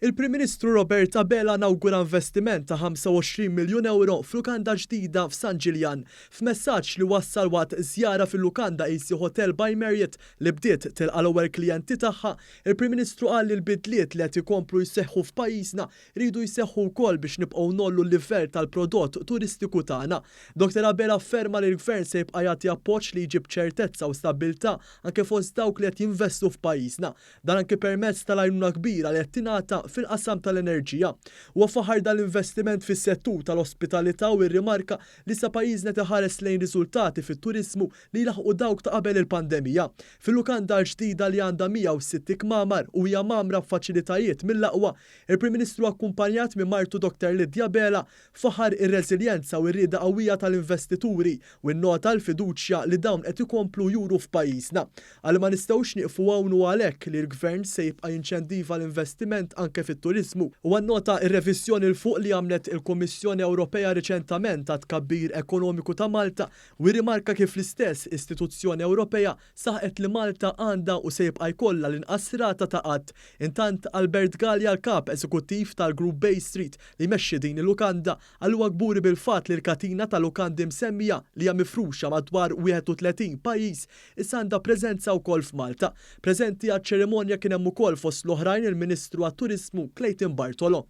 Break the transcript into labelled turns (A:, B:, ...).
A: Il-Prim Ministru Robert Abela nawgura investiment ta' 25 miljun euro f'lukanda ġdida f'San Ġiljan. F'messaġġ li wassal waqt żjara fil-lukanda AC Hotel by Marriott li bdiet tilqa' l-ewwel klijenti tagħha, il-Prim Ministru qal li l-bidliet li qed ikomplu jseħħu f'pajjiżna jridu jseħħu wkoll biex nibqgħu nollu l-livell tal-prodott turistiku tagħna. Dr. Abela afferma li l-Gvern se jibqa' jagħti appoġġ li jġib ċertezza u stabbiltà anke fost dawk li qed jinvestu f'pajjiżna. Dan anke permezz tal-għajnuna kbira li qed tingħata fil-qasam tal-enerġija. U faħar dal-investiment fis-settur tal-ospitalità u rrimarka li sa pajjiżna iħares lejn riżultati fit-turiżmu li laħqu dawk ta' qabel il-pandemija. Fil-lukanda ġdida li għandha 106 kmamar u hija mamra b'faċilitajiet mill-aqwa, il-Prim Ministru akkumpanjat minn Martu Dr. Lidja Bela faħar ir-reżiljenza u r-rieda qawwija tal-investituri u nnota l-fiduċja li dawn qed ikomplu juru f'pajjiżna. Għal ma nistgħux nieqfu hawn u għalhekk li l-Gvern se jibqa' jinċentiva l-investiment anke fit-turiżmu u għannota ir-reviżjoni l fuq li għamlet il-Kummissjoni Ewropea riċentament ta' tkabbir ekonomiku ta' Malta u rimarka kif l-istess istituzzjoni Ewropea saħqet li Malta għandha u se jibqa' jkollha l-inqas rata ta' qatt. Intant Albert Gallia l-kap eżekuttiv tal-Group Bay Street li jmexxi din il-lukanda għal huwa kburi bil-fatt li l-katina tal-lukandi msemmija li hija mifruxa madwar 31 pajjiż issa għandha preżenza wkoll f'Malta. Preżenti għaċ-ċerimonja kien hemm ukoll fost l-oħrajn il-Ministru għat-Turiżmu Clayton Bartolo.